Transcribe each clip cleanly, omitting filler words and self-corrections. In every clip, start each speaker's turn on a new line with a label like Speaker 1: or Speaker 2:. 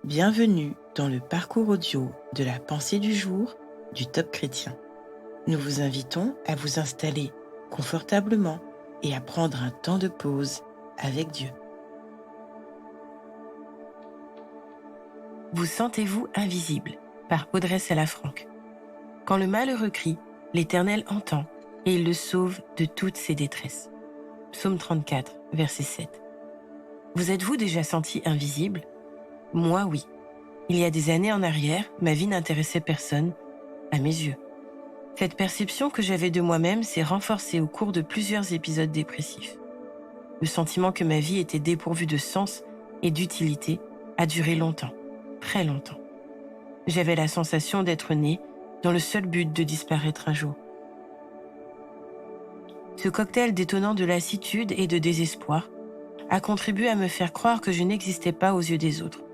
Speaker 1: Bienvenue dans le parcours audio de la pensée du jour du Top Chrétien. Nous vous invitons à vous installer confortablement et à prendre un temps de pause avec Dieu. Vous sentez-vous invisible par Audrey Salafranque. Quand le malheureux crie, l'Éternel entend et il le sauve de toutes ses détresses. Psaume 34, verset 7. Vous êtes-vous déjà senti invisible ? Moi, oui. Il y a des années en arrière, ma vie n'intéressait personne, à mes yeux. Cette perception que j'avais de moi-même s'est renforcée au cours de plusieurs épisodes dépressifs. Le sentiment que ma vie était dépourvue de sens et d'utilité a duré longtemps, très longtemps. J'avais la sensation d'être né dans le seul but de disparaître un jour. Ce cocktail détonnant de lassitude et de désespoir a contribué à me faire croire que je n'existais pas aux yeux des autres.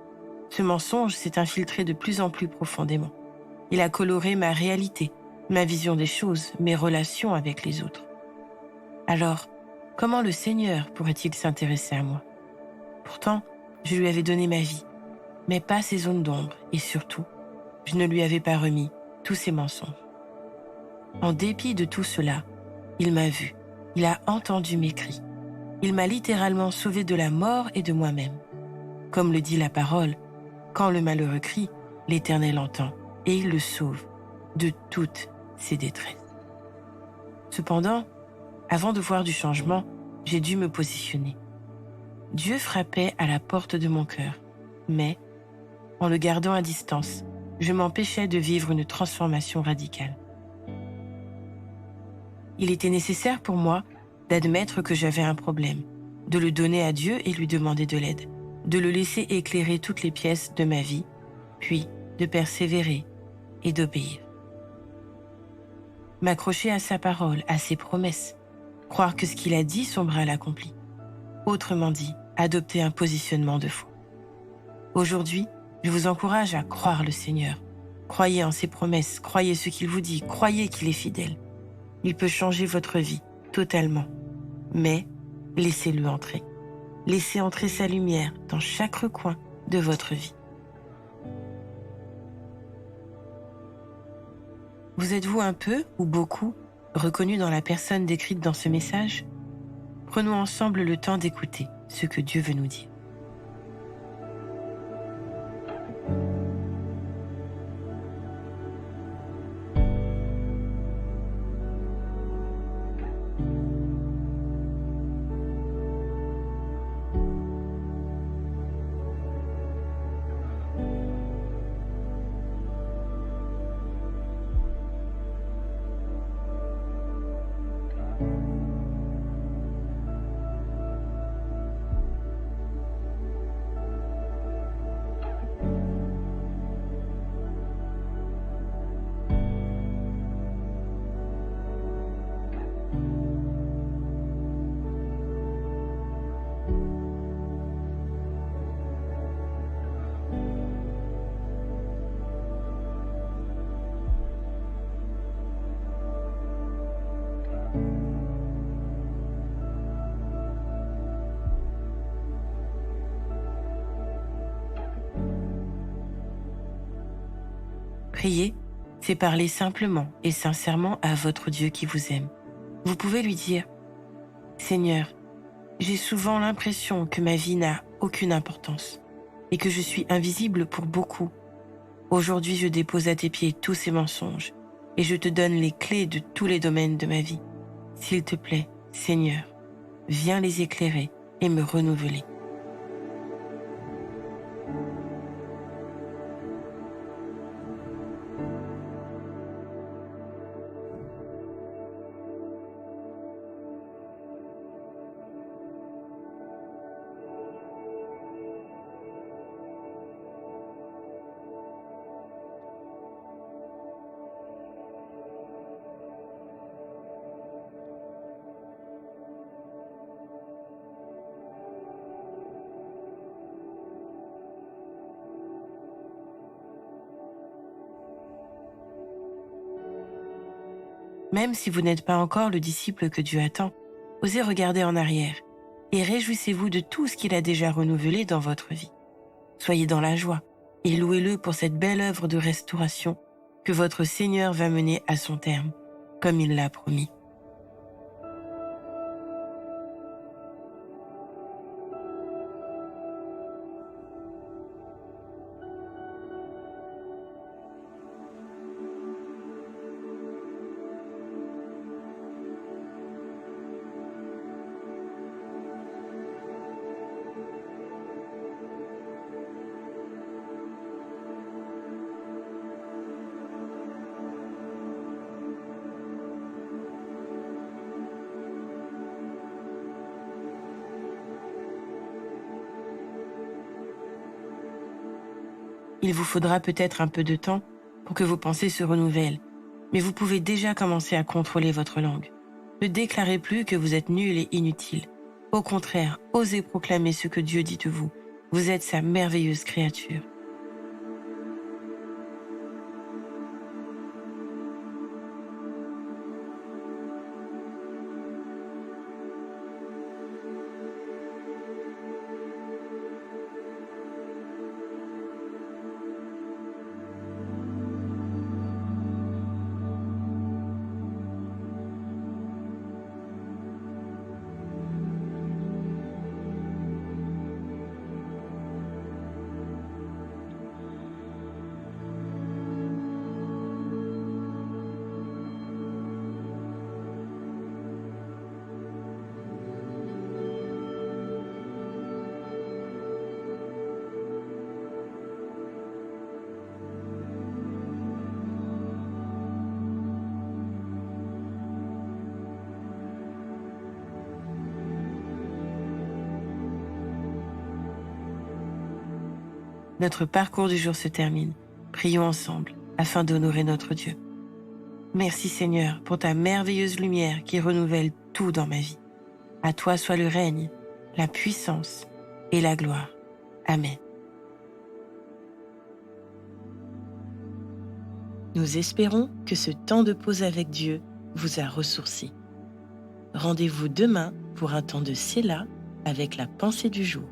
Speaker 1: Ce mensonge s'est infiltré de plus en plus profondément. Il a coloré ma réalité, ma vision des choses, mes relations avec les autres. Alors, comment le Seigneur pourrait-il s'intéresser à moi ? Pourtant, je lui avais donné ma vie, mais pas ses zones d'ombre et surtout, je ne lui avais pas remis tous ses mensonges. En dépit de tout cela, il m'a vu, il a entendu mes cris. Il m'a littéralement sauvé de la mort et de moi-même. Comme le dit la parole, quand le malheureux crie, l'Éternel entend et il le sauve de toutes ses détresses. Cependant, avant de voir du changement, j'ai dû me positionner. Dieu frappait à la porte de mon cœur, mais, en le gardant à distance, je m'empêchais de vivre une transformation radicale. Il était nécessaire pour moi d'admettre que j'avais un problème, de le donner à Dieu et lui demander de l'aide, de le laisser éclairer toutes les pièces de ma vie, puis de persévérer et d'obéir. M'accrocher à sa parole, à ses promesses, croire que ce qu'il a dit, son bras l'accomplit. Autrement dit, adopter un positionnement de foi. Aujourd'hui, je vous encourage à croire le Seigneur. Croyez en ses promesses, croyez ce qu'il vous dit, croyez qu'il est fidèle. Il peut changer votre vie totalement, mais laissez-le entrer. Laissez entrer sa lumière dans chaque recoin de votre vie. Vous êtes-vous un peu ou beaucoup reconnu dans la personne décrite dans ce message ? Prenons ensemble le temps d'écouter ce que Dieu veut nous dire. Prier, c'est parler simplement et sincèrement à votre Dieu qui vous aime. Vous pouvez lui dire « Seigneur, j'ai souvent l'impression que ma vie n'a aucune importance et que je suis invisible pour beaucoup. Aujourd'hui, je dépose à tes pieds tous ces mensonges et je te donne les clés de tous les domaines de ma vie. S'il te plaît, Seigneur, viens les éclairer et me renouveler. » Même si vous n'êtes pas encore le disciple que Dieu attend, osez regarder en arrière et réjouissez-vous de tout ce qu'il a déjà renouvelé dans votre vie. Soyez dans la joie, et louez-le pour cette belle œuvre de restauration que votre Seigneur va mener à son terme, comme il l'a promis. Il vous faudra peut-être un peu de temps pour que vos pensées se renouvellent, mais vous pouvez déjà commencer à contrôler votre langue. Ne déclarez plus que vous êtes nul et inutile. Au contraire, osez proclamer ce que Dieu dit de vous. Vous êtes sa merveilleuse créature. Notre parcours du jour se termine. Prions ensemble afin d'honorer notre Dieu. Merci Seigneur pour ta merveilleuse lumière qui renouvelle tout dans ma vie. À toi soit le règne, la puissance et la gloire. Amen. Nous espérons que ce temps de pause avec Dieu vous a ressourci. Rendez-vous demain pour un temps de Séla avec la pensée du jour.